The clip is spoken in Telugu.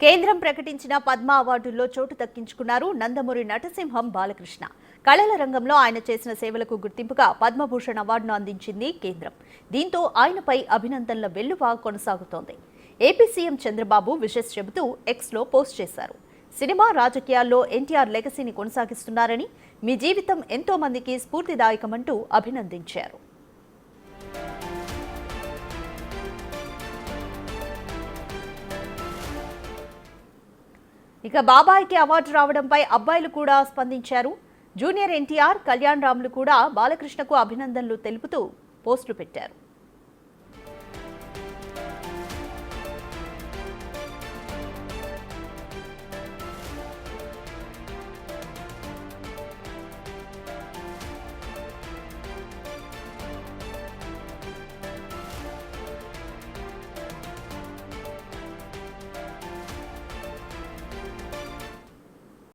కేంద్రం ప్రకటించిన పద్మ అవార్డుల్లో చోటు దక్కించుకున్నారు నందమూరి నటసింహం బాలకృష్ణ. కళల రంగంలో ఆయన చేసిన సేవలకు గుర్తింపుగా పద్మభూషణ్ అవార్డును అందించింది కేంద్రం. దీంతో ఆయనపై అభినందనల వెల్లువ కొనసాగుతోంది. ఏపీ సీఎం చంద్రబాబు విషెస్ చెబుతూ ఎక్స్లో పోస్ట్ చేశారు. సినిమా రాజకీయాల్లో ఎన్టీఆర్ లెగసీని కొనసాగిస్తున్నారని, మీ జీవితం ఎంతో మందికి స్ఫూర్తిదాయకమంటూ అభినందించారు. ఇక బాబాయ్కి అవార్డు రావడంపై అబ్బాయిలు కూడా స్పందించారు. జూనియర్ ఎన్టీఆర్, కళ్యాణ్ రామ్లు కూడా బాలకృష్ణకు అభినందనలు తెలుపుతూ పోస్టులు పెట్టారు.